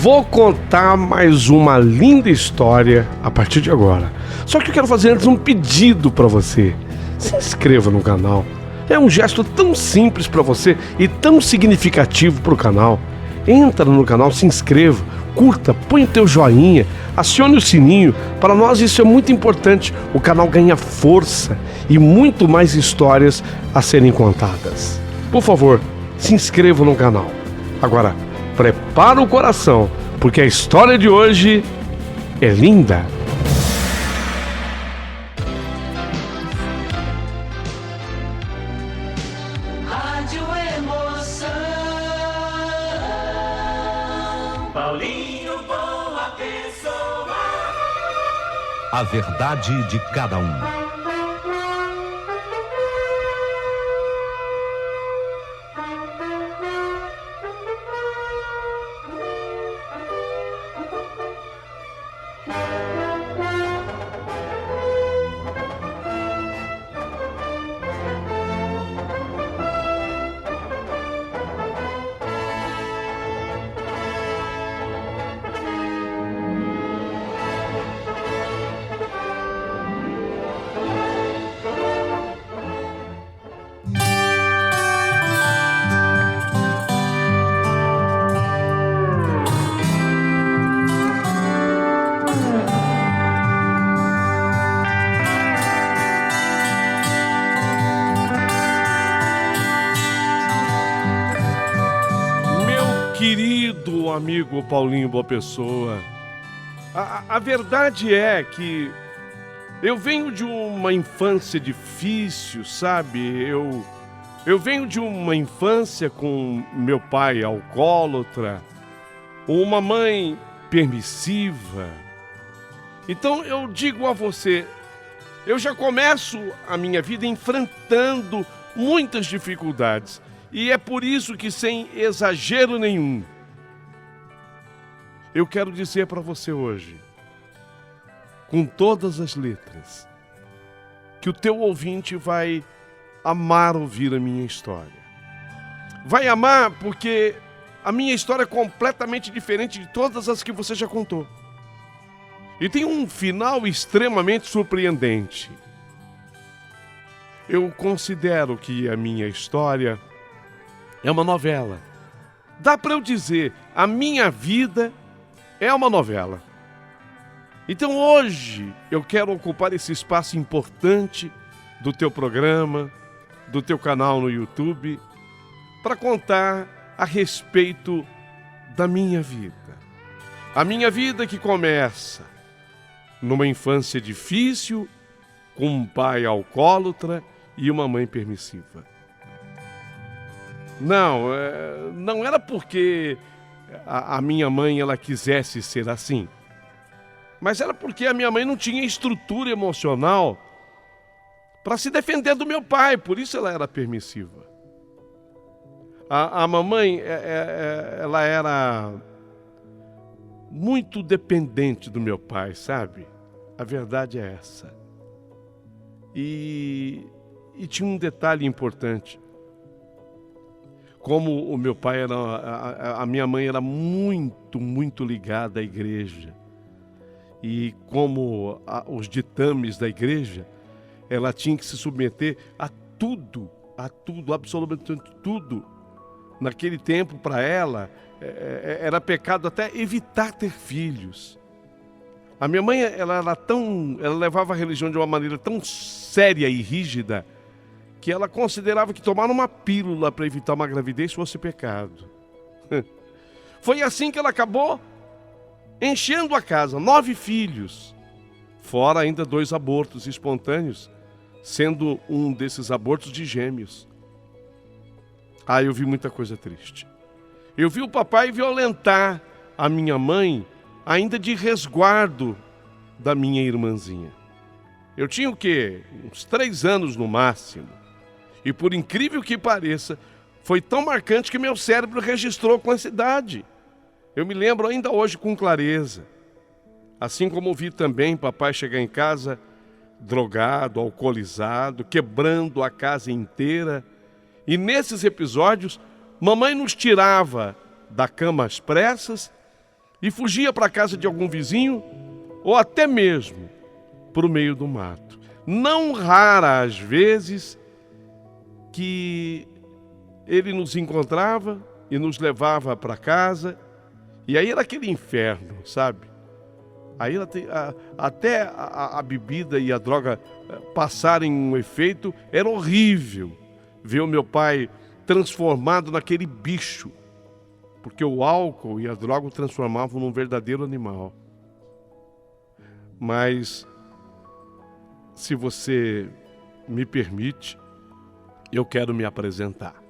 Vou contar mais uma linda história a partir de agora. Só que eu quero fazer antes um pedido para você. Se inscreva no canal. É um gesto tão simples para você e tão significativo para o canal. Entra no canal, se inscreva, curta, põe o teu joinha, acione o sininho. Para nós isso é muito importante. O canal ganha força e muito mais histórias a serem contadas. Por favor, se inscreva no canal. Agora, prepara o coração, porque a história de hoje é linda. Rádio Emoção. Paulinho Boa Pessoa. A verdade de cada um. Querido amigo Paulinho Boa Pessoa, a verdade é que eu venho de uma infância difícil, sabe? Eu venho de uma infância com meu pai alcoólatra, uma mãe permissiva. Então eu digo a você, eu já começo a minha vida enfrentando muitas dificuldades. E é por isso que, sem exagero nenhum, eu quero dizer para você hoje, com todas as letras, que o teu ouvinte vai amar ouvir a minha história. Vai amar porque a minha história é completamente diferente de todas as que você já contou. E tem um final extremamente surpreendente. Eu considero que a minha história é uma novela. Dá para eu dizer, a minha vida é uma novela. Então hoje eu quero ocupar esse espaço importante do teu programa, do teu canal no YouTube, para contar a respeito da minha vida. A minha vida que começa numa infância difícil, com um pai alcoólatra e uma mãe permissiva. Não era porque a minha mãe ela quisesse ser assim, mas era porque a minha mãe não tinha estrutura emocional para se defender do meu pai, por isso ela era permissiva. A mamãe, ela era muito dependente do meu pai, sabe? A verdade é essa. E tinha um detalhe importante. Como o meu pai a minha mãe era muito ligada à igreja. E como os ditames da igreja, ela tinha que se submeter a tudo, absolutamente tudo. Naquele tempo, para ela, era pecado até evitar ter filhos. A minha mãe, ela levava a religião de uma maneira tão séria e rígida, que ela considerava que tomar uma pílula para evitar uma gravidez fosse pecado. Foi assim que ela acabou enchendo a casa, 9 filhos, fora ainda 2 abortos espontâneos, sendo um desses abortos de gêmeos. Eu vi muita coisa triste. Eu vi o papai violentar a minha mãe, ainda de resguardo da minha irmãzinha. Eu tinha o quê? Uns 3 anos no máximo. E por incrível que pareça, foi tão marcante que meu cérebro registrou com essa idade. Eu me lembro ainda hoje com clareza. Assim como vi também papai chegar em casa drogado, alcoolizado, quebrando a casa inteira. E nesses episódios, mamãe nos tirava da cama às pressas e fugia para a casa de algum vizinho ou até mesmo para o meio do mato. Não rara às vezes que ele nos encontrava e nos levava para casa, e aí era aquele inferno, sabe? Aí até a bebida e a droga passarem um efeito, era horrível ver o meu pai transformado naquele bicho, porque o álcool e a droga o transformavam num verdadeiro animal. Mas, se você me permite, eu quero me apresentar.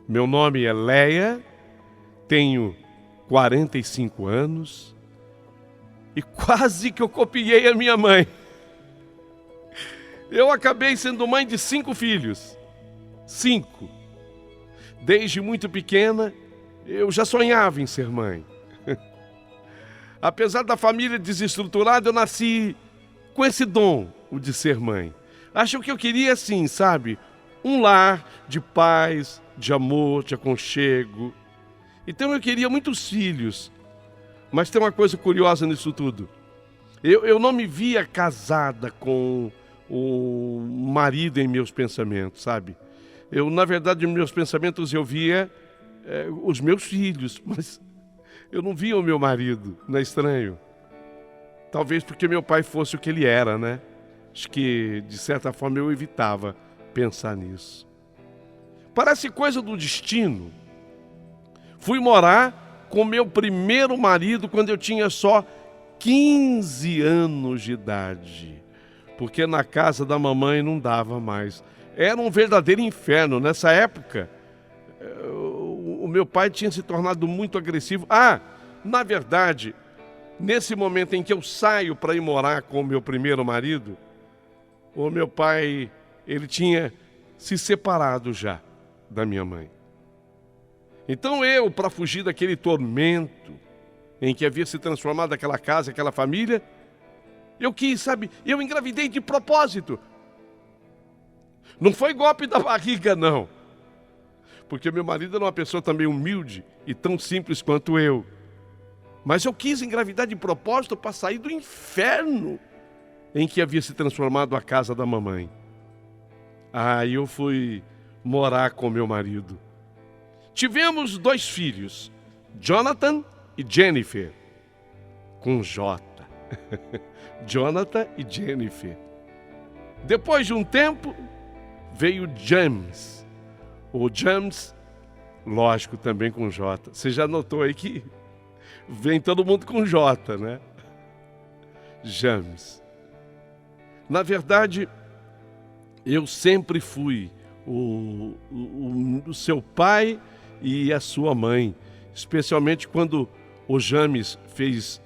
Meu nome é Leia, tenho 45 anos e quase que eu copiei a minha mãe. Eu acabei sendo mãe de 5 filhos. 5. Desde muito pequena, eu já sonhava em ser mãe. Apesar da família desestruturada, eu nasci com esse dom, o de ser mãe. Acho que eu queria assim, sabe? Um lar de paz, de amor, de aconchego. Então eu queria muitos filhos. Mas tem uma coisa curiosa nisso tudo. Eu não me via casada com o marido em meus pensamentos, sabe? Na verdade, em meus pensamentos eu via os meus filhos, mas eu não via o meu marido, não é estranho? Talvez porque meu pai fosse o que ele era, né? Acho que, de certa forma, eu evitava pensar nisso. Parece coisa do destino. Fui morar com meu primeiro marido quando eu tinha só 15 anos de idade, porque na casa da mamãe não dava mais. Era um verdadeiro inferno. Nessa época, o meu pai tinha se tornado muito agressivo. Na verdade, nesse momento em que eu saio para ir morar com o meu primeiro marido, o meu pai, ele tinha se separado já da minha mãe. Então eu, para fugir daquele tormento em que havia se transformado aquela casa, aquela família, eu quis, sabe, eu engravidei de propósito. Não foi golpe da barriga, não. Porque meu marido era uma pessoa também humilde e tão simples quanto eu. Mas eu quis engravidar de propósito para sair do inferno em que havia se transformado a casa da mamãe. Aí eu fui morar com meu marido. Tivemos 2 filhos, Jonathan e Jennifer, com J. Jonathan e Jennifer. Depois de um tempo, veio James. O James, lógico, também com J. Você já notou aí que vem todo mundo com J, né? James. Na verdade, eu sempre fui o seu pai e a sua mãe, especialmente quando o James fez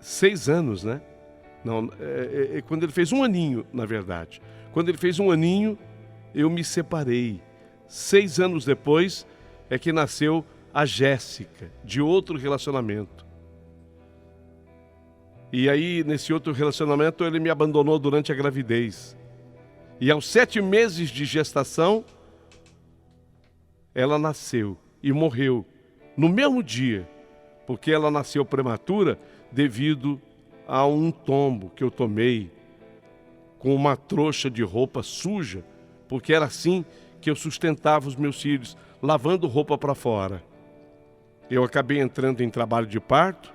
6 anos, né? Não, quando ele fez 1 aninho, na verdade. Quando ele fez 1 aninho, eu me separei. 6 anos depois é que nasceu a Jéssica, de outro relacionamento. E aí, nesse outro relacionamento, ele me abandonou durante a gravidez. E aos 7 meses de gestação, ela nasceu e morreu no mesmo dia, porque ela nasceu prematura devido a um tombo que eu tomei com uma trouxa de roupa suja, porque era assim que eu sustentava os meus filhos, lavando roupa para fora. Eu acabei entrando em trabalho de parto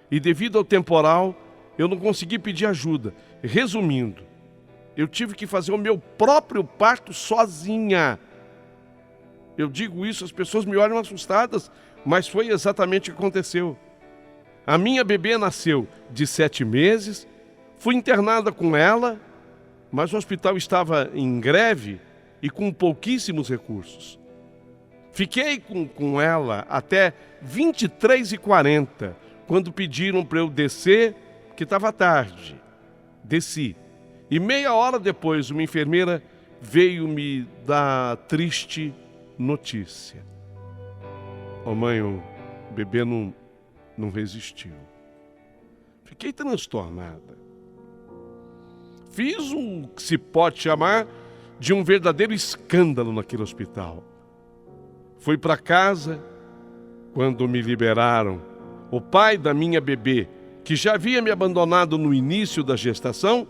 e, devido ao temporal, eu não consegui pedir ajuda. Resumindo, eu tive que fazer o meu próprio parto sozinha. Eu digo isso, as pessoas me olham assustadas, mas foi exatamente o que aconteceu. A minha bebê nasceu de 7 meses, fui internada com ela, mas o hospital estava em greve e com pouquíssimos recursos. Fiquei com ela até 23h40, quando pediram para eu descer, que estava tarde. Desci. E meia hora depois, uma enfermeira veio me dar triste notícia. Mãe, o bebê não resistiu. Fiquei transtornada. Fiz o que se pode chamar de um verdadeiro escândalo naquele hospital. Fui para casa Quando me liberaram, o pai da minha bebê, que já havia me abandonado no início da gestação,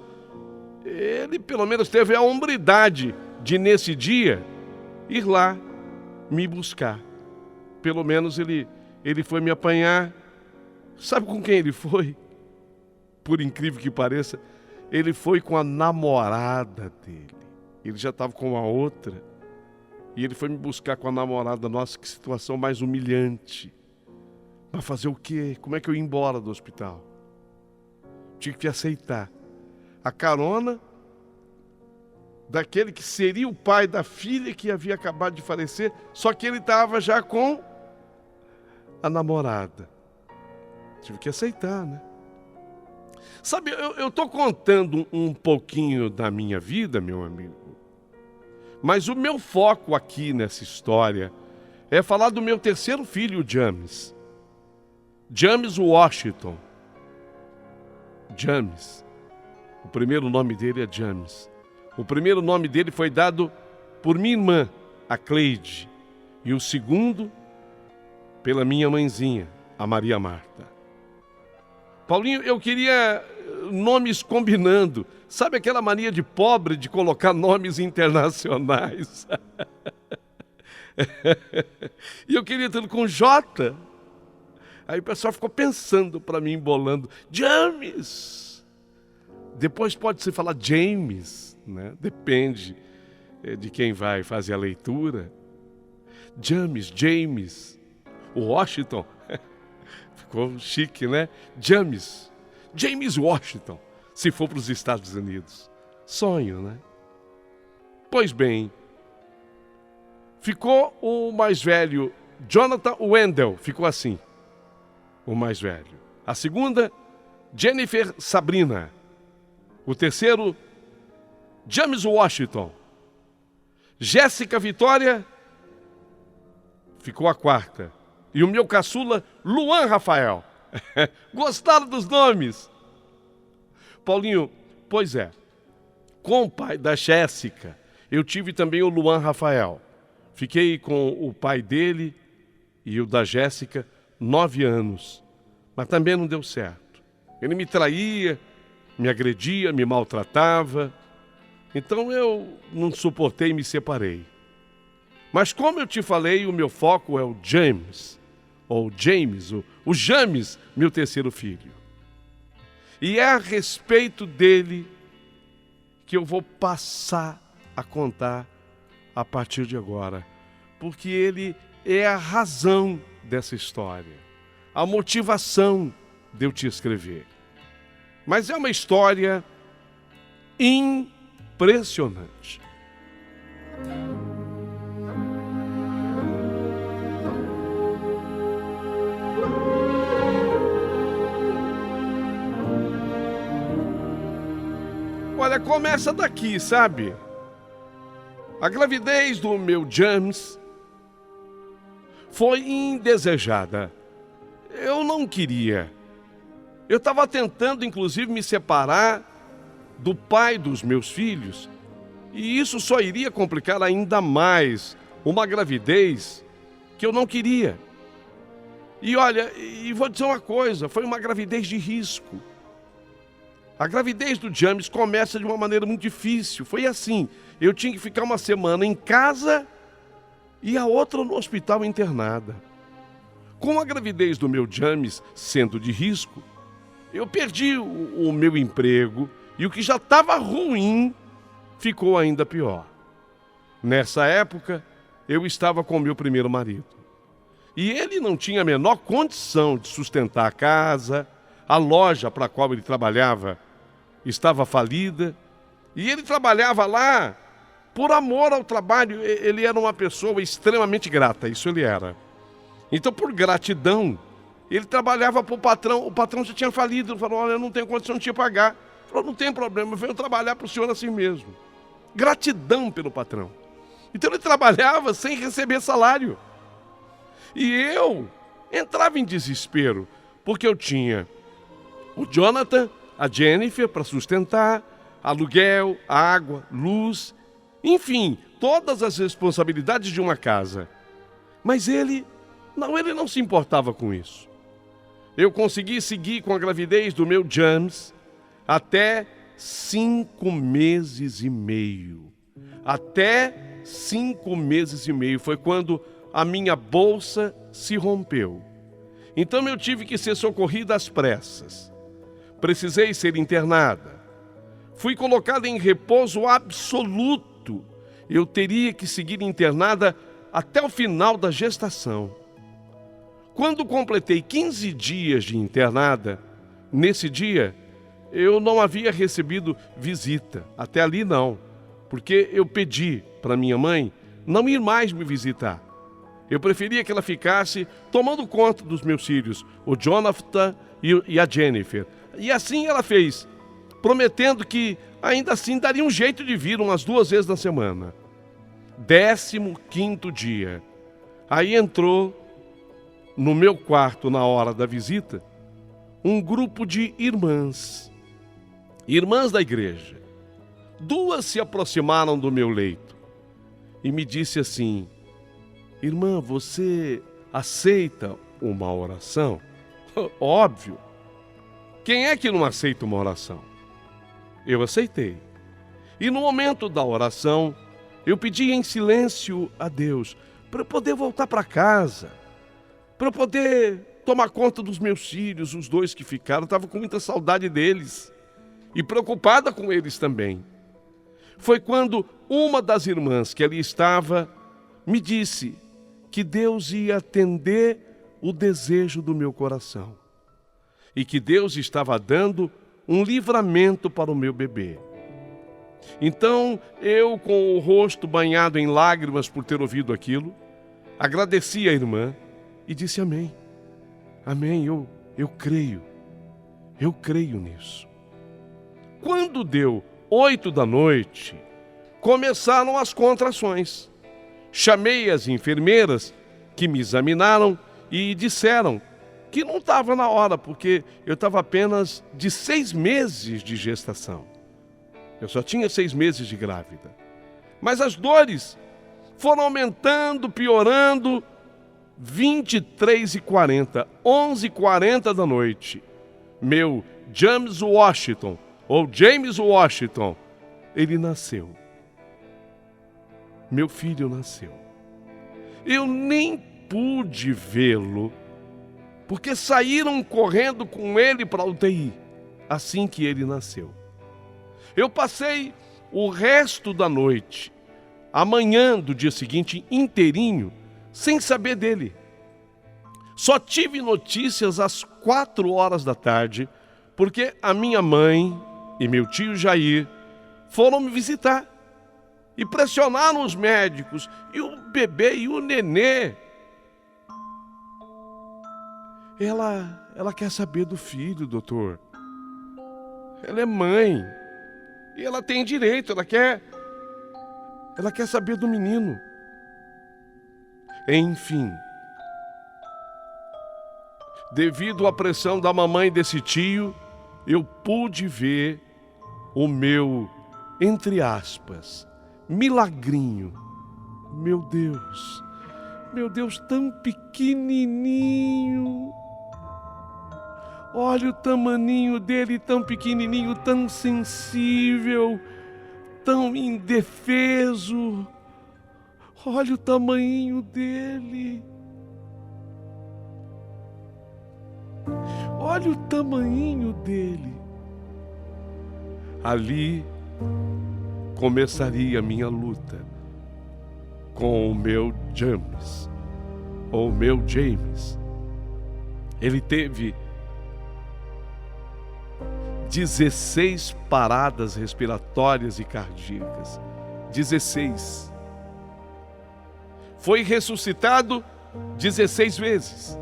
ele pelo menos teve a hombridade de, nesse dia, ir lá me buscar. Pelo menos ele foi me apanhar. Sabe com quem ele foi? Por incrível que pareça, ele foi com a namorada dele. Ele já estava com a outra. E ele foi me buscar com a namorada. Nossa, que situação mais humilhante. Mas fazer o quê? Como é que eu ia embora do hospital? Tinha que aceitar a carona daquele que seria o pai da filha que havia acabado de falecer, só que ele estava já com a namorada. Tive que aceitar, né? Sabe, eu estou contando um pouquinho da minha vida, meu amigo, mas o meu foco aqui nessa história é falar do meu terceiro filho, James. James Washington. James. O primeiro nome dele é James. O primeiro nome dele foi dado por minha irmã, a Cleide. E o segundo, pela minha mãezinha, a Maria Marta. Paulinho, eu queria nomes combinando. Sabe aquela mania de pobre de colocar nomes internacionais? E eu queria tudo com J. Aí o pessoal ficou pensando para mim, embolando. James! Depois pode-se falar James, né? Depende de quem vai fazer a leitura. James. O Washington. Ficou chique, né? James Washington, se for para os Estados Unidos. Sonho, né? Pois bem, ficou o mais velho, Jonathan Wendell, ficou assim, o mais velho. A segunda, Jennifer Sabrina. O terceiro, James Washington. Jéssica Vitória, ficou a quarta. E o meu caçula, Luan Rafael. Gostaram dos nomes? Paulinho, pois é. Com o pai da Jéssica, eu tive também o Luan Rafael. Fiquei com o pai dele e o da Jéssica 9 anos. Mas também não deu certo. Ele me traía, me agredia, me maltratava. Então eu não suportei e me separei. Mas como eu te falei, o meu foco é o James. Ou James, o James, meu terceiro filho. E é a respeito dele que eu vou passar a contar a partir de agora. Porque ele é a razão dessa história. A motivação de eu te escrever. Mas é uma história impressionante. Olha, começa daqui, sabe? A gravidez do meu James foi indesejada. Eu não queria. Eu estava tentando, inclusive, me separar do pai dos meus filhos. E isso só iria complicar ainda mais uma gravidez que eu não queria. E olha, e vou dizer uma coisa, foi uma gravidez de risco. A gravidez do James começa de uma maneira muito difícil. Foi assim, eu tinha que ficar uma semana em casa e a outra no hospital internada. Com a gravidez do meu James sendo de risco, eu perdi o meu emprego e o que já estava ruim ficou ainda pior. Nessa época, eu estava com o meu primeiro marido. E ele não tinha a menor condição de sustentar a casa, a loja para a qual ele trabalhava estava falida, e ele trabalhava lá por amor ao trabalho. Ele era uma pessoa extremamente grata, isso ele era. Então, por gratidão, ele trabalhava para o patrão já tinha falido, ele falou, olha, eu não tenho condição de te pagar. Ele falou, não tem problema, eu venho trabalhar para o senhor assim mesmo. Gratidão pelo patrão. Então ele trabalhava sem receber salário. E eu entrava em desespero, porque eu tinha o Jonathan, a Jennifer para sustentar, aluguel, água, luz, enfim, todas as responsabilidades de uma casa. Mas ele Não, ele não se importava com isso. Eu consegui seguir com a gravidez do meu James até 5 meses e meio. Até 5 meses e meio foi quando a minha bolsa se rompeu. Então eu tive que ser socorrida às pressas. Precisei ser internada. Fui colocada em repouso absoluto. Eu teria que seguir internada até o final da gestação. Quando completei 15 dias de internada, nesse dia, eu não havia recebido visita. Até ali não, porque eu pedi para minha mãe não ir mais me visitar. Eu preferia que ela ficasse tomando conta dos meus filhos, o Jonathan e a Jennifer. E assim ela fez, prometendo que ainda assim daria um jeito de vir umas 2 vezes na semana. 15º dia. Aí entrou no meu quarto, na hora da visita, um grupo de irmãs da igreja. 2 se aproximaram do meu leito e me disse assim: irmã, você aceita uma oração? Óbvio. Quem é que não aceita uma oração? Eu aceitei. E no momento da oração, eu pedi em silêncio a Deus para eu poder voltar para casa, para eu poder tomar conta dos meus filhos, os 2 que ficaram. Eu estava com muita saudade deles e preocupada com eles também. Foi quando uma das irmãs que ali estava me disse que Deus ia atender o desejo do meu coração e que Deus estava dando um livramento para o meu bebê. Então, eu, com o rosto banhado em lágrimas por ter ouvido aquilo, agradeci a irmã e disse amém. Amém, eu creio nisso. Quando deu 8 da noite, começaram as contrações. Chamei as enfermeiras que me examinaram e disseram que não estava na hora, porque eu estava apenas de 6 meses de gestação. Eu só tinha 6 meses de grávida. Mas as dores foram aumentando, piorando. 23h40, 11h40 da noite, meu James Washington, ele nasceu. Meu filho nasceu. Eu nem pude vê-lo, porque saíram correndo com ele para a UTI, assim que ele nasceu. Eu passei o resto da noite, a manhã do dia seguinte inteirinho, sem saber dele. Só tive notícias às 4 horas da tarde, porque a minha mãe e meu tio Jair foram me visitar e pressionaram os médicos, e o bebê e o nenê. Ela quer saber do filho, doutor. Ela é mãe e ela tem direito, ela quer saber do menino. Enfim, devido à pressão da mamãe e desse tio, eu pude ver o meu, entre aspas, milagrinho. Meu Deus, tão pequenininho. Olha o tamaninho dele, tão pequenininho, tão sensível, tão indefeso. Olha o tamanho dele. Olha o tamanho dele. Ali começaria a minha luta com o meu James. Ele teve 16 paradas respiratórias e cardíacas. 16. Foi ressuscitado 16 vezes.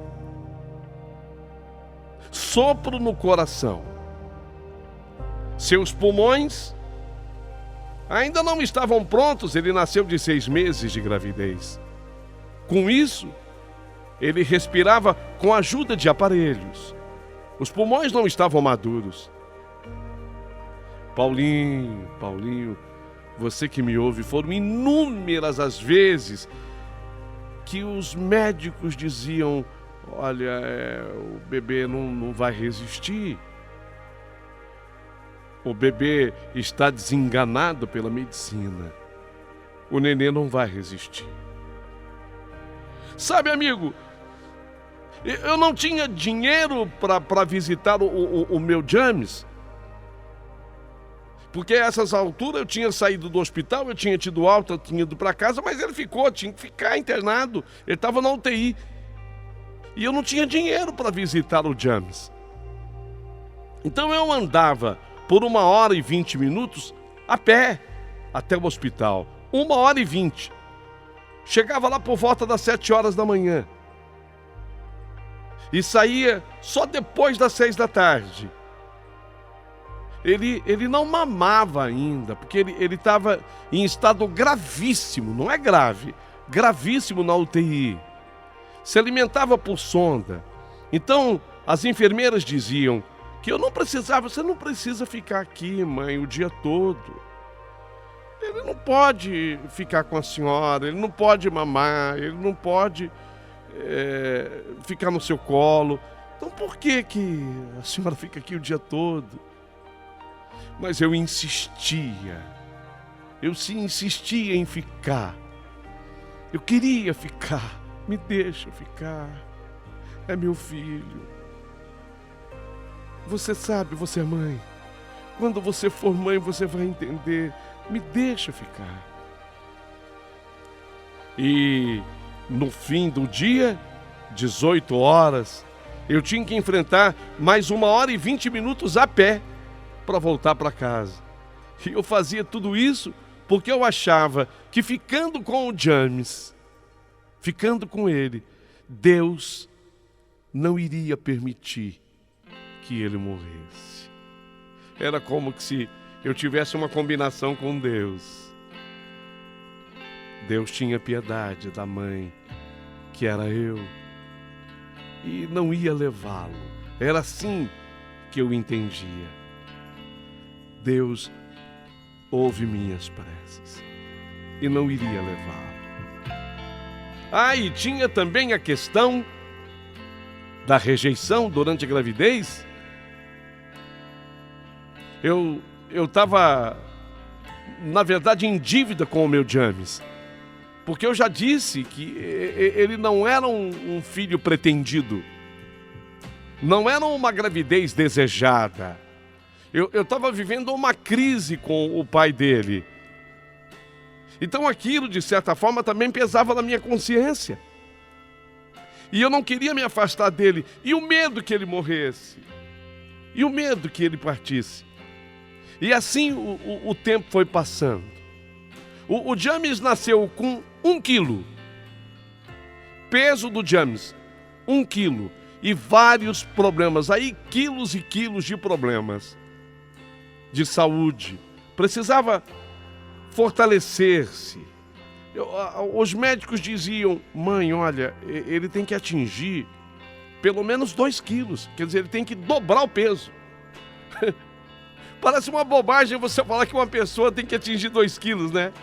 Sopro no coração. Seus pulmões ainda não estavam prontos, ele nasceu de 6 meses de gravidez. Com isso, ele respirava com a ajuda de aparelhos. Os pulmões não estavam maduros. Paulinho, você que me ouve, foram inúmeras as vezes que os médicos diziam: olha, o bebê não vai resistir. O bebê está desenganado pela medicina. O nenê não vai resistir. Sabe, amigo, eu não tinha dinheiro para visitar o meu James, porque a essas alturas eu tinha saído do hospital, eu tinha tido alta, eu tinha ido para casa, mas ele tinha que ficar internado, ele estava na UTI. E eu não tinha dinheiro para visitar o James. Então eu andava por 1h20 a pé até o hospital. 1h20. Chegava lá por volta das 7 horas da manhã. E saía só depois das 6 da tarde. Ele não mamava ainda, porque ele estava em estado gravíssimo, não é grave, gravíssimo na UTI. Se alimentava por sonda. Então, as enfermeiras diziam que eu não precisava, você não precisa ficar aqui, mãe, o dia todo. Ele não pode ficar com a senhora, ele não pode mamar, ele não pode ficar no seu colo. Então por que a senhora fica aqui o dia todo? Mas eu insistia, insistia em ficar. Eu queria ficar, me deixa ficar, é meu filho. Você sabe, você é mãe, quando você for mãe você vai entender, me deixa ficar. E no fim do dia, 18 horas, eu tinha que enfrentar mais 1h20 a pé para voltar para casa. E eu fazia tudo isso porque eu achava que ficando com o James, ficando com ele, Deus não iria permitir que ele morresse. Era como que se eu tivesse uma combinação com Deus. Deus tinha piedade da mãe, que era eu, e não ia levá-lo. Era assim que eu entendia. Deus ouve minhas preces e não iria levá-lo. E tinha também a questão da rejeição durante a gravidez. Eu estava, na verdade, em dívida com o meu James, porque eu já disse que ele não era um filho pretendido, não era uma gravidez desejada. Eu estava vivendo uma crise com o pai dele. Então aquilo, de certa forma, também pesava na minha consciência. E eu não queria me afastar dele. E o medo que ele morresse. E o medo que ele partisse. E assim o tempo foi passando. O James nasceu com 1 quilo. Peso do James, 1 quilo. E vários problemas. Aí quilos e quilos de problemas. De saúde. Precisava fortalecer-se. Os médicos diziam: mãe, olha, ele tem que atingir pelo menos 2 quilos. Quer dizer, ele tem que dobrar o peso. Parece uma bobagem você falar que uma pessoa tem que atingir 2 quilos, né?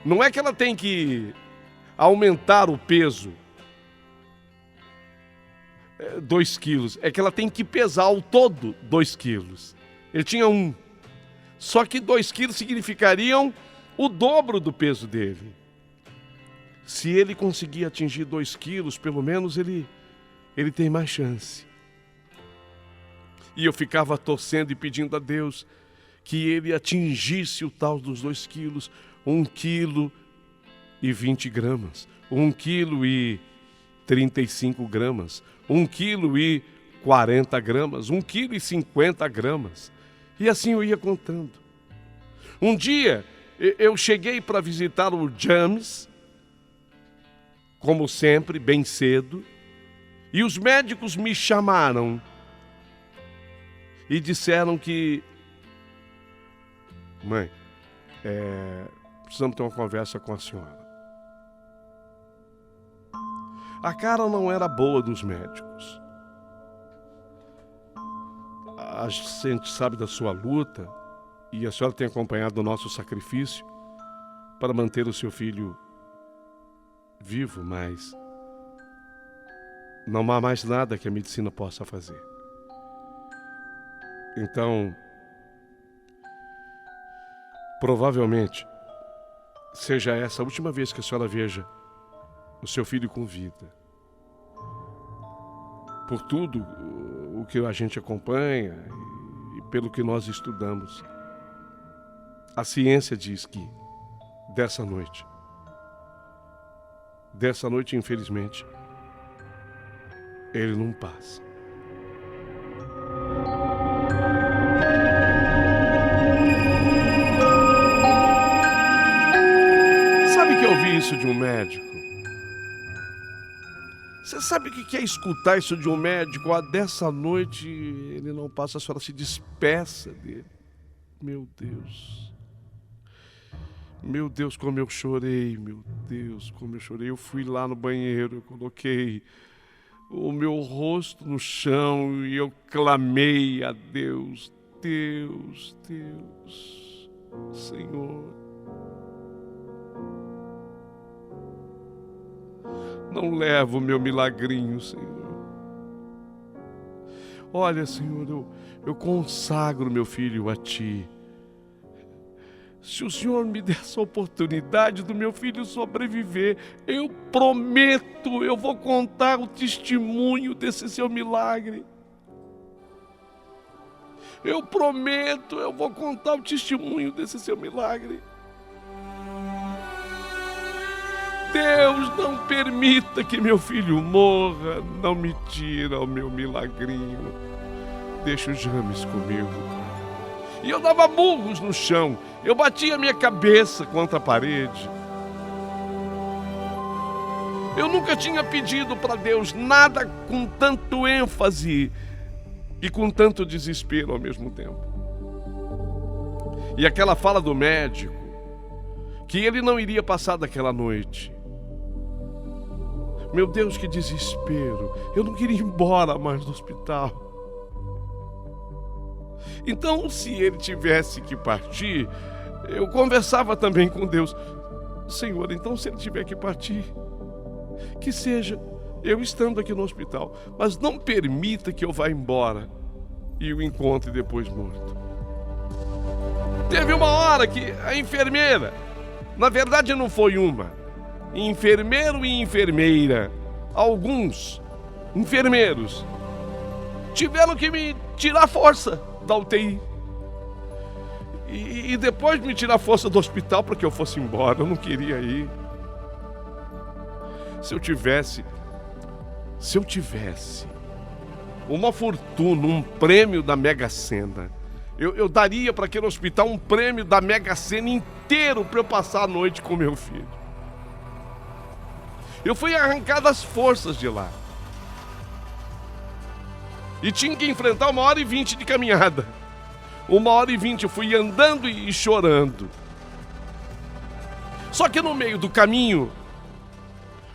Não é que ela tem que aumentar o peso 2 quilos. É que ela tem que pesar ao todo 2 quilos. Ele tinha 1. Só que 2 quilos significariam o dobro do peso dele. Se ele conseguir atingir 2 quilos, pelo menos ele tem mais chance. E eu ficava torcendo e pedindo a Deus que ele atingisse o tal dos 2 quilos, 1 quilo e 20 gramas, 1 quilo e 35 gramas, 1 quilo e 40 gramas, 1 quilo e 50 gramas. E assim eu ia contando. Um dia eu cheguei para visitar o James, como sempre, bem cedo, e os médicos me chamaram e disseram que: mãe, precisamos ter uma conversa com a senhora. A cara não era boa dos médicos. A gente sabe da sua luta e a senhora tem acompanhado o nosso sacrifício para manter o seu filho vivo, mas não há mais nada que a medicina possa fazer. Então, provavelmente, seja essa a última vez que a senhora veja o seu filho com vida. Por tudo o que a gente acompanha e pelo que nós estudamos, a ciência diz que dessa noite, infelizmente, ele não passa. Sabe que eu ouvi isso de um médico? Você sabe o que é escutar isso de um médico? Dessa noite ele não passa, a senhora se despeça dele. Meu Deus. Meu Deus, como eu chorei, meu Deus, como eu chorei. Eu fui lá no banheiro, eu coloquei o meu rosto no chão e eu clamei a Deus. Deus, Deus, Senhor. Não leva o meu milagrinho, Senhor. Olha, Senhor, eu consagro meu filho a Ti. Se o Senhor me der essa oportunidade do meu filho sobreviver, eu prometo, eu vou contar o testemunho desse seu milagre. Eu prometo, eu vou contar o testemunho desse seu milagre. Deus, não permita que meu filho morra, não me tira o meu milagrinho. Deixa o James comigo. E eu dava murros no chão, eu batia minha cabeça contra a parede. Eu nunca tinha pedido para Deus nada com tanto ênfase e com tanto desespero ao mesmo tempo. E aquela fala do médico, que ele não iria passar daquela noite. Meu Deus, que desespero. Eu não queria ir embora mais do hospital. Então, se ele tivesse que partir, eu conversava também com Deus. Senhor, então se ele tiver que partir, que seja eu estando aqui no hospital, mas não permita que eu vá embora e o encontre depois morto. Teve uma hora que a enfermeira, na verdade não foi uma, enfermeiro e enfermeira, alguns enfermeiros, tiveram que me tirar força da UTI. E depois me tirar força do hospital para que eu fosse embora. Eu não queria ir. Se eu tivesse uma fortuna, um prêmio da Mega Sena, eu daria para aquele hospital um prêmio da Mega Sena inteiro para eu passar a noite com meu filho. Eu fui arrancado às forças de lá. E tinha que enfrentar 1h20 de caminhada. 1h20 eu fui andando e chorando. Só que no meio do caminho,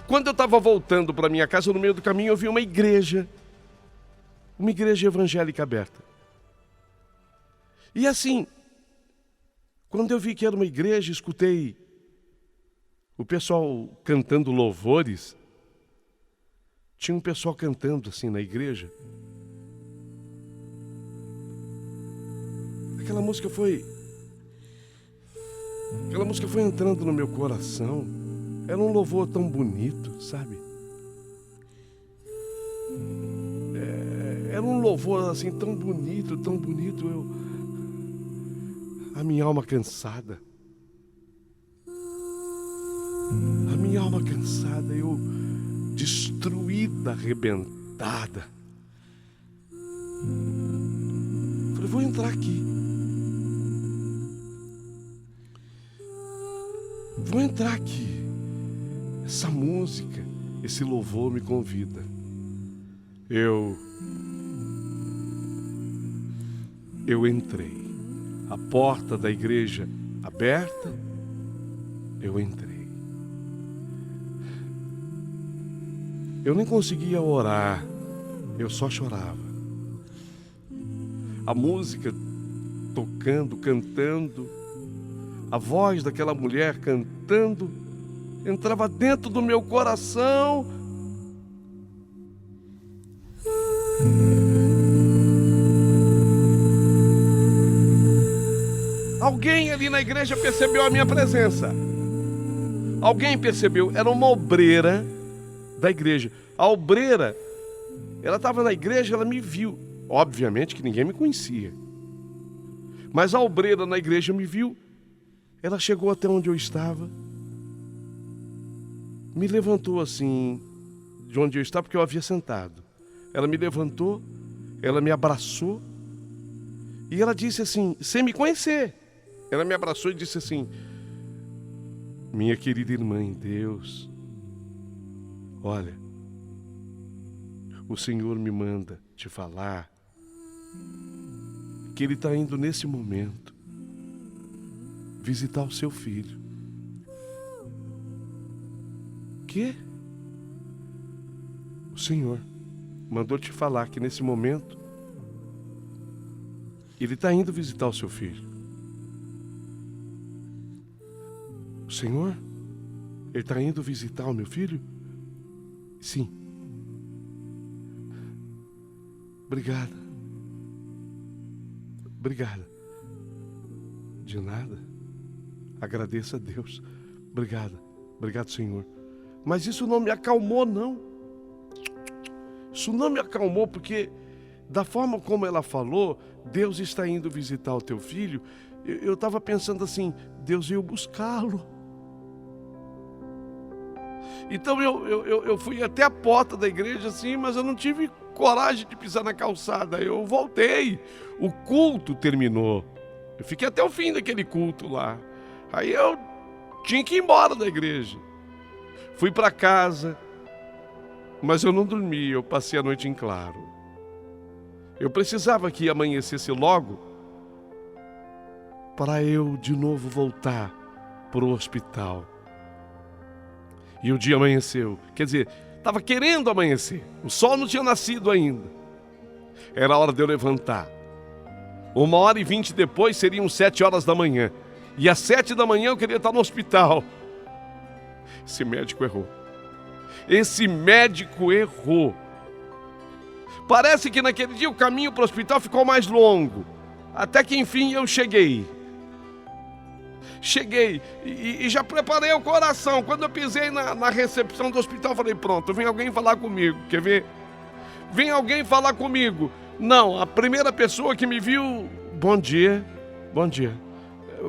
quando eu estava voltando para minha casa, no meio do caminho eu vi uma igreja evangélica aberta. E assim, quando eu vi que era uma igreja, escutei o pessoal cantando louvores. Tinha um pessoal cantando assim na igreja. Aquela música foi entrando no meu coração. Era um louvor tão bonito, sabe? Era um louvor assim tão bonito. A minha alma cansada. Eu destruída, arrebentada. Falei, vou entrar aqui. Essa música, esse louvor me convida. Eu entrei. A porta da igreja aberta, eu entrei. Eu nem conseguia orar, eu só chorava. A música tocando, cantando, a voz daquela mulher cantando, entrava dentro do meu coração. Alguém ali na igreja percebeu a minha presença. Alguém percebeu, era uma obreira da igreja. A obreira, ela estava na igreja, ela me viu. Obviamente que ninguém me conhecia. Mas a obreira na igreja me viu. Ela chegou até onde eu estava. Me levantou assim, de onde eu estava, porque eu havia sentado. Ela me levantou, ela me abraçou. E ela disse assim, sem me conhecer. Ela me abraçou e disse assim: minha querida irmã em Deus, olha, o Senhor me manda te falar que Ele está indo nesse momento visitar o seu filho. Que? O Senhor mandou te falar que nesse momento Ele está indo visitar o seu filho. O Senhor? Ele está indo visitar o meu filho? Sim. Obrigada. Obrigada. De nada. Agradeça a Deus. Obrigada. Obrigado, Senhor. Mas isso não me acalmou, não. Isso não me acalmou, porque da forma como ela falou, Deus está indo visitar o teu filho, eu estava pensando assim, Deus veio buscá-lo. Então eu fui até a porta da igreja assim, mas eu não tive coragem de pisar na calçada. Eu voltei. O culto terminou. Eu fiquei até o fim daquele culto lá. Aí eu tinha que ir embora da igreja. Fui para casa, mas eu não dormi. Eu passei a noite em claro. Eu precisava que amanhecesse logo para eu de novo voltar para o hospital. E o dia amanheceu. Quer dizer, estava querendo amanhecer. O sol não tinha nascido ainda. Era a hora de eu levantar. 1h20 depois seriam 7 horas da manhã. E às 7 da manhã eu queria estar no hospital. Esse médico errou. Esse médico errou. Parece que naquele dia o caminho para o hospital ficou mais longo. Até que enfim eu cheguei. Cheguei e já preparei o coração. Quando eu pisei na recepção do hospital, eu falei, pronto, vem alguém falar comigo. Quer ver? Vem alguém falar comigo. Não, a primeira pessoa que me viu, bom dia,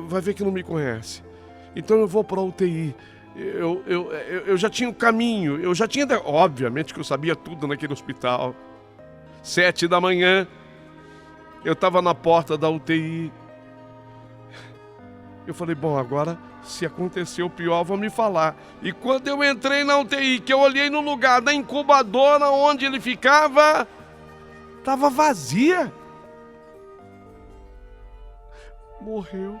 vai ver que não me conhece. Então eu vou para a UTI. Eu já tinha o caminho, obviamente que eu sabia tudo naquele hospital. 7 da manhã, eu estava na porta da UTI. Eu falei, bom, agora se acontecer o pior, vão me falar. E quando eu entrei na UTI, que eu olhei no lugar da incubadora onde ele ficava, estava vazia. Morreu.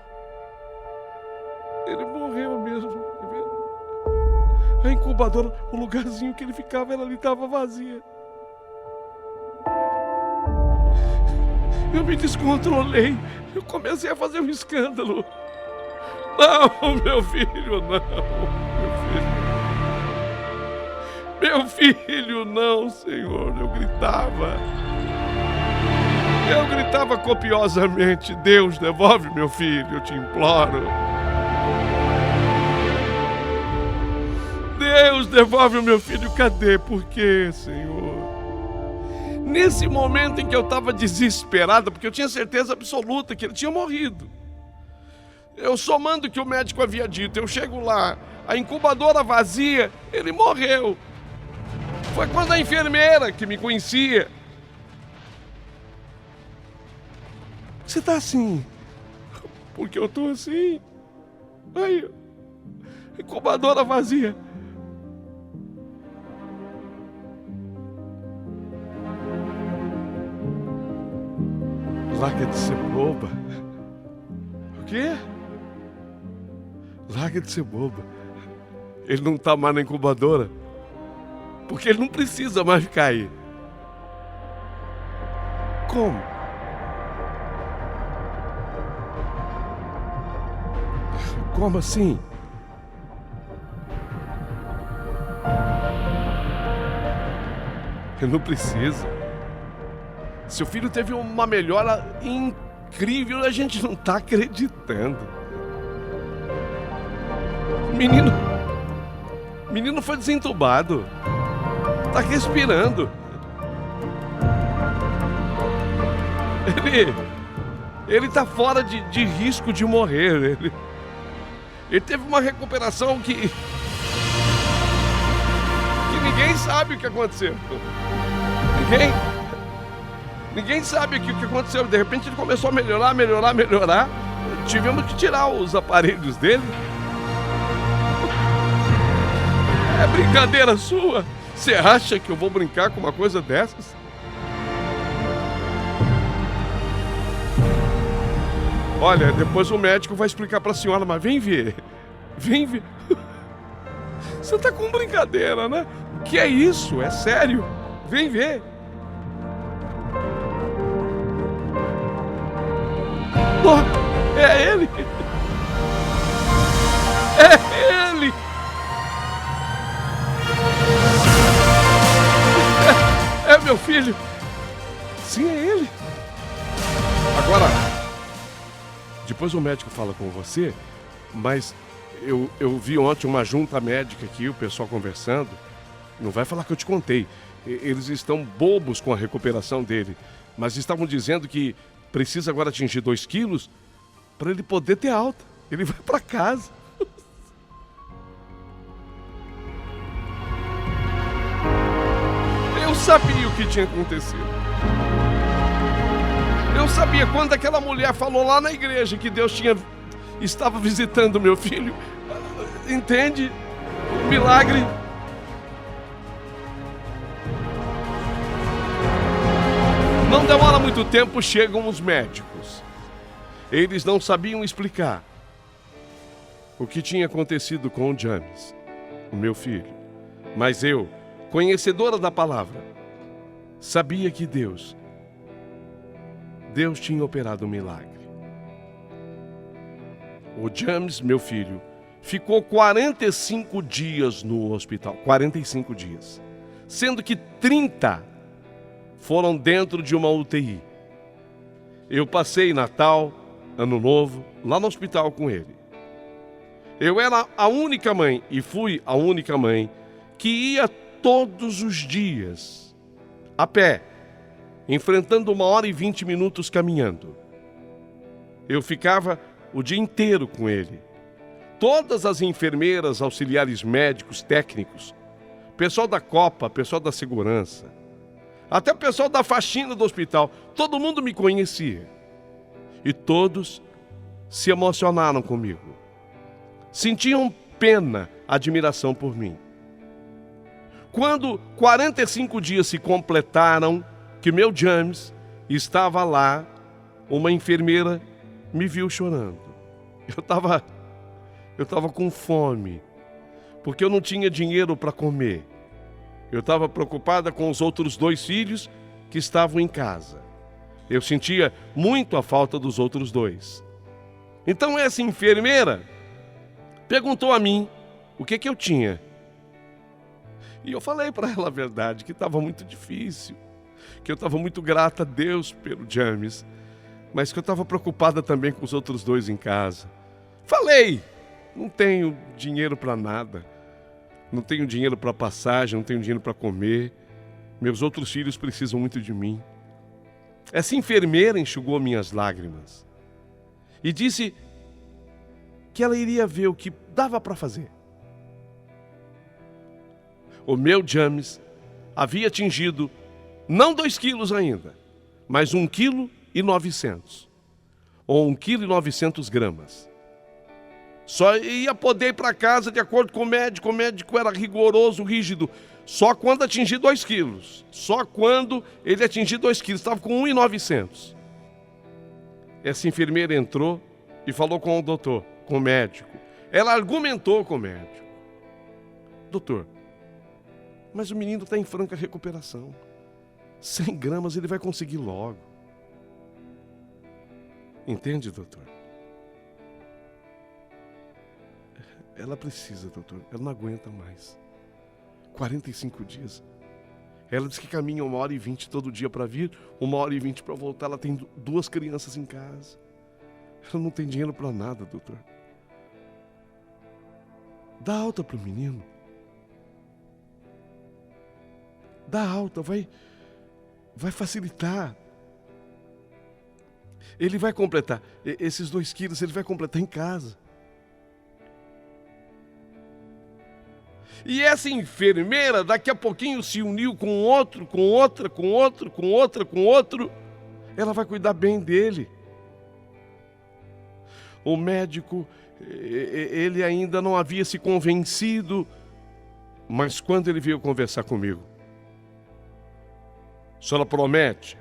Ele morreu mesmo. A incubadora, o lugarzinho que ele ficava, ela ali estava vazia. Eu me descontrolei. Eu comecei a fazer um escândalo. Não, meu filho, não. Meu filho, não, Senhor. Eu gritava copiosamente. Deus, devolve meu filho, eu te imploro. Deus, devolve o meu filho. Cadê? Por quê, Senhor? Nesse momento em que eu estava desesperado, porque eu tinha certeza absoluta que ele tinha morrido. Eu somando o que o médico havia dito, eu chego lá, a incubadora vazia, ele morreu. Foi quando a enfermeira que me conhecia. Você tá assim? Porque eu tô assim. Aí, incubadora vazia. Larga de ser boba. O quê? Larga de ser boba. Ele não tá mais na incubadora. Porque ele não precisa mais ficar aí. Como? Como assim? Ele não precisa. Seu filho teve uma melhora incrível, a gente não está acreditando. O menino foi desentubado. Está respirando. Ele está fora de risco de morrer. Ele teve uma recuperação que ninguém sabe o que aconteceu. Ninguém sabe o que aconteceu. De repente ele começou a melhorar. Tivemos que tirar os aparelhos dele. É brincadeira sua. Você acha que eu vou brincar com uma coisa dessas? Olha, depois o médico vai explicar para a senhora, mas vem ver. Você tá com brincadeira, né? O que é isso? É sério? Vem ver. Oh, é ele! É ele! É meu filho! Sim, é ele! Agora, depois o médico fala com você, mas eu vi ontem uma junta médica aqui, o pessoal conversando. Não vai falar que eu te contei. Eles estão bobos com a recuperação dele, mas estavam dizendo que precisa agora atingir 2 quilos para ele poder ter alta. Ele vai para casa. Eu sabia o que tinha acontecido. Eu sabia quando aquela mulher falou lá na igreja que Deus estava visitando meu filho. Entende? O milagre. Não demora muito tempo, chegam os médicos. Eles não sabiam explicar o que tinha acontecido com o James, o meu filho. Mas eu, conhecedora da palavra, sabia que Deus tinha operado um milagre. O James, meu filho, ficou 45 dias no hospital. 45 dias. Sendo que 30 foram dentro de uma UTI. Eu passei Natal, Ano Novo, lá no hospital com ele. Eu era a única mãe, e fui a única mãe, que ia todos os dias, a pé, enfrentando 1h20 caminhando. Eu ficava o dia inteiro com ele. Todas as enfermeiras, auxiliares médicos, técnicos, pessoal da Copa, pessoal da segurança, até o pessoal da faxina do hospital, todo mundo me conhecia. E todos se emocionaram comigo. Sentiam pena, admiração por mim. Quando 45 dias se completaram, que meu James estava lá, uma enfermeira me viu chorando. Eu estava com fome, porque eu não tinha dinheiro para comer. Eu estava preocupada com os outros 2 filhos que estavam em casa. Eu sentia muito a falta dos outros 2. Então essa enfermeira perguntou a mim o que eu tinha. E eu falei para ela a verdade, que estava muito difícil, que eu estava muito grata a Deus pelo James, mas que eu estava preocupada também com os outros 2 em casa. Falei, não tenho dinheiro para nada. Não tenho dinheiro para passagem, não tenho dinheiro para comer. Meus outros filhos precisam muito de mim. Essa enfermeira enxugou minhas lágrimas e disse que ela iria ver o que dava para fazer. O meu James havia atingido não 2 quilos ainda, mas 1,9 kg, ou 1,9 kg. Só ia poder ir para casa de acordo com o médico era rigoroso, rígido, só quando atingir 2 quilos. Só quando ele atingir 2 quilos, estava com 1,9 kg. Essa enfermeira entrou e falou com o doutor, com o médico. Ela argumentou com o médico. Doutor, mas o menino está em franca recuperação. 100 gramas ele vai conseguir logo. Entende, doutor? Ela precisa, doutor. Ela não aguenta mais. 45 dias. Ela diz que caminha 1h20 todo dia para vir, 1h20 para voltar. Ela tem 2 crianças em casa. Ela não tem dinheiro para nada, doutor. Dá alta para o menino. Dá alta, vai facilitar. Ele vai completar. Esses 2 quilos, ele vai completar em casa. E essa enfermeira, daqui a pouquinho, se uniu com outro, com outra, com outro, com outra, com outro. Ela vai cuidar bem dele. O médico, ele ainda não havia se convencido, mas quando ele veio conversar comigo, a senhora promete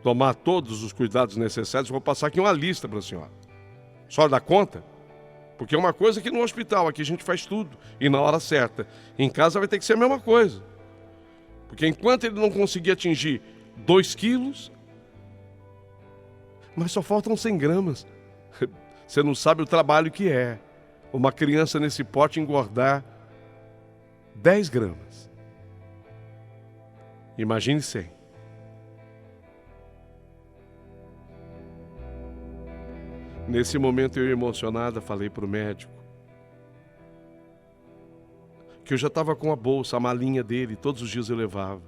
tomar todos os cuidados necessários? Vou passar aqui uma lista para a senhora. A senhora dá conta? Porque é uma coisa que no hospital, aqui a gente faz tudo, e na hora certa. Em casa vai ter que ser a mesma coisa. Porque enquanto ele não conseguir atingir 2 quilos, mas só faltam 100 gramas. Você não sabe o trabalho que é uma criança nesse pote engordar 10 gramas. Imagine 100. Nesse momento eu emocionada falei para o médico que eu já estava com a bolsa, a malinha dele, todos os dias eu levava.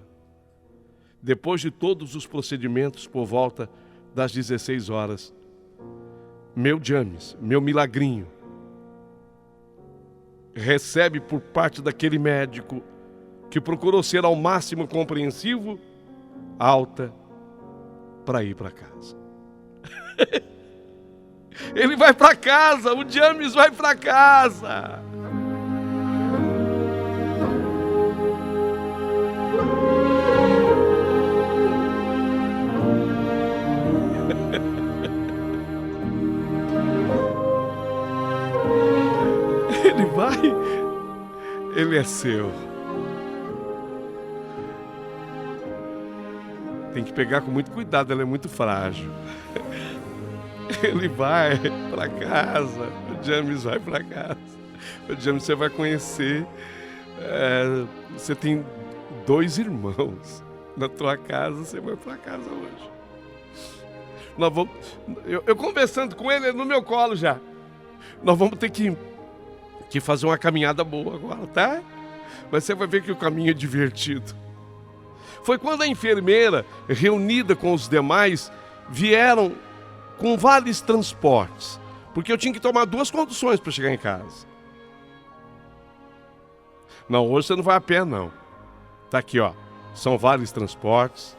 Depois de todos os procedimentos, por volta das 16 horas, meu James, meu milagrinho, recebe por parte daquele médico que procurou ser ao máximo compreensivo, alta para ir para casa. Ele vai para casa, o James vai para casa. Ele vai, ele é seu. Tem que pegar com muito cuidado, ela é muito frágil. Ele vai para casa, o James vai para casa. O James você vai conhecer. Você tem 2 irmãos na tua casa, você vai para casa hoje. Nós vamos, eu conversando com ele no meu colo já. Nós vamos ter que fazer uma caminhada boa agora, tá? Mas você vai ver que o caminho é divertido. Foi quando a enfermeira, reunida com os demais, vieram com vários transportes, porque eu tinha que tomar 2 conduções para chegar em casa. Não, hoje você não vai a pé, não. Tá aqui, ó. São vários transportes.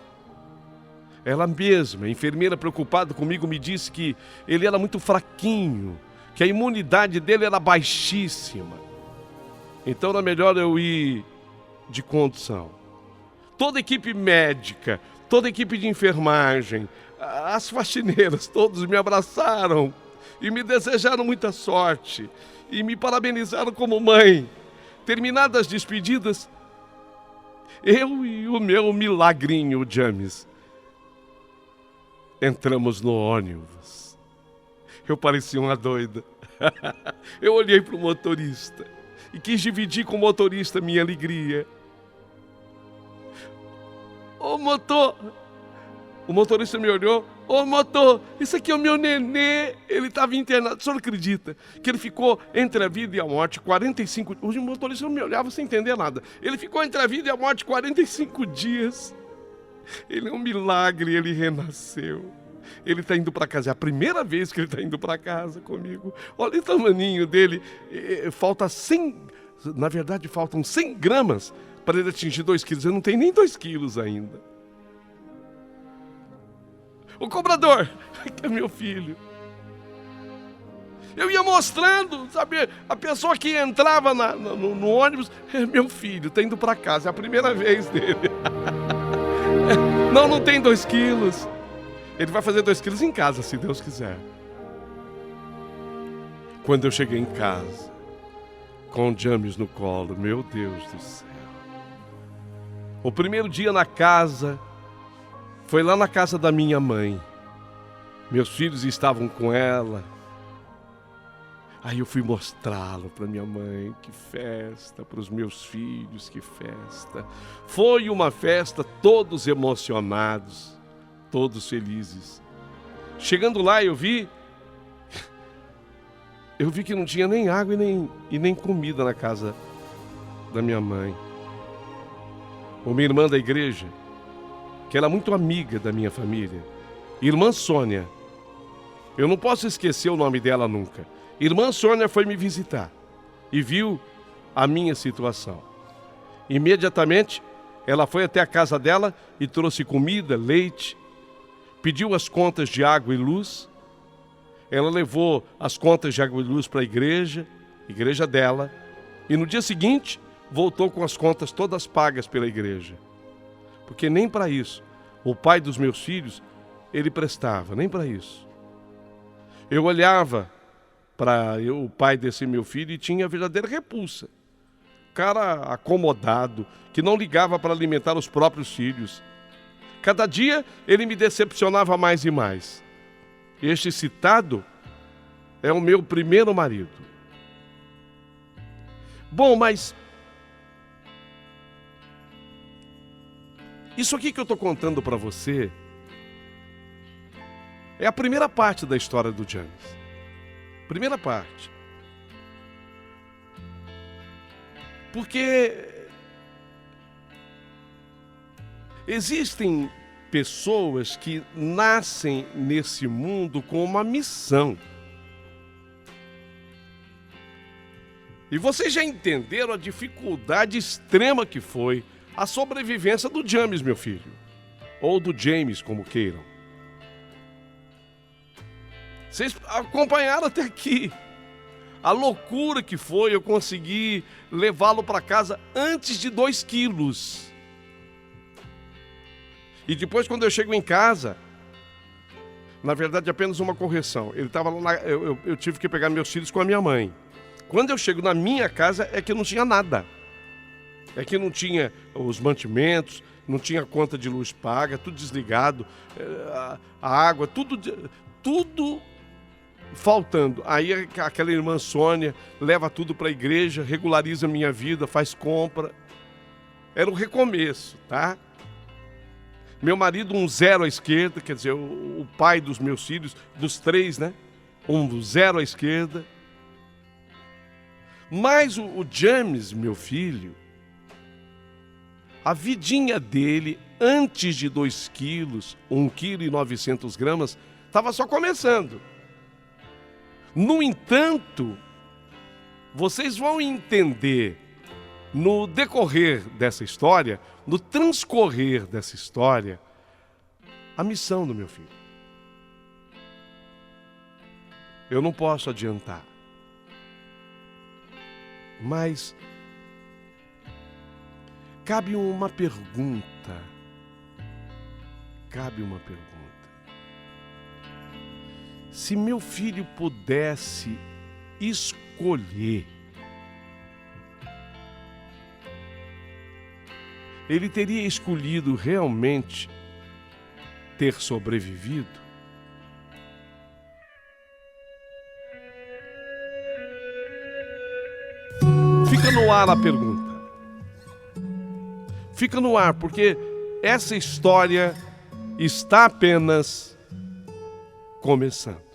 Ela mesma, a enfermeira preocupada comigo, me disse que ele era muito fraquinho, que a imunidade dele era baixíssima. Então era melhor eu ir de condução. Toda a equipe médica, toda a equipe de enfermagem, as faxineiras, todos me abraçaram e me desejaram muita sorte e me parabenizaram como mãe. Terminadas as despedidas, eu e o meu milagrinho, o James, entramos no ônibus. Eu parecia uma doida. Eu olhei para o motorista e quis dividir com o motorista minha alegria. Ô motor! O motorista me olhou. Ô motor, isso aqui é o meu nenê. Ele estava internado. O senhor acredita que ele ficou entre a vida e a morte 45 dias? O motorista não me olhava sem entender nada. Ele ficou entre a vida e a morte 45 dias. Ele é um milagre, ele renasceu. Ele está indo para casa. É a primeira vez que ele está indo para casa comigo. Olha o tamaninho dele. Falta 100... Na verdade, faltam 100 gramas para ele atingir 2 quilos. Eu não tenho nem 2 quilos ainda. O cobrador, que é meu filho. Eu ia mostrando, sabe? A pessoa que entrava no ônibus, é meu filho, está indo para casa. É a primeira vez dele. Não tem 2 quilos. Ele vai fazer 2 quilos em casa, se Deus quiser. Quando eu cheguei em casa, com o James no colo, meu Deus do céu. O primeiro dia na casa foi lá na casa da minha mãe. Meus filhos estavam com ela. Aí eu fui mostrá-lo para minha mãe, que festa, para os meus filhos, que festa. Foi uma festa, todos emocionados, todos felizes. Chegando lá eu vi que não tinha nem água e nem comida na casa da minha mãe. Uma irmã da igreja, que era muito amiga da minha família, irmã Sônia, eu não posso esquecer o nome dela nunca. Irmã Sônia foi me visitar e viu a minha situação. Imediatamente, ela foi até a casa dela e trouxe comida, leite, pediu as contas de água e luz. Ela levou as contas de água e luz para a igreja dela, e no dia seguinte voltou com as contas todas pagas pela igreja. Porque nem para isso o pai dos meus filhos, ele prestava, nem para isso. Eu olhava para o pai desse meu filho e tinha verdadeira repulsa. Cara acomodado, que não ligava para alimentar os próprios filhos. Cada dia ele me decepcionava mais e mais. Este citado é o meu primeiro marido. Bom, mas isso aqui que eu estou contando para você é a primeira parte da história do James. Primeira parte. Porque existem pessoas que nascem nesse mundo com uma missão. E vocês já entenderam a dificuldade extrema que foi a sobrevivência do James, meu filho. Ou do James, como queiram. Vocês acompanharam até aqui a loucura que foi eu conseguir levá-lo para casa antes de 2 quilos. E depois, quando eu chego em casa, na verdade, apenas uma correção. Ele estava lá, eu tive que pegar meus filhos com a minha mãe. Quando eu chego na minha casa, é que não tinha nada. É que não tinha os mantimentos, não tinha conta de luz paga, tudo desligado, a água, tudo faltando. Aí aquela irmã Sônia leva tudo para a igreja, regulariza a minha vida, faz compra. Era um recomeço, tá? Meu marido, um 0 à esquerda, quer dizer, o pai dos meus filhos, dos 3, né? Um 0 à esquerda. Mas o James, meu filho, a vidinha dele, antes de 2 quilos, 1,9 kg, estava só começando. No entanto, vocês vão entender no decorrer dessa história, no transcorrer dessa história, a missão do meu filho. Eu não posso adiantar. Mas cabe uma pergunta. Se meu filho pudesse escolher, ele teria escolhido realmente ter sobrevivido? Fica no ar a pergunta. Fica no ar, porque essa história está apenas começando.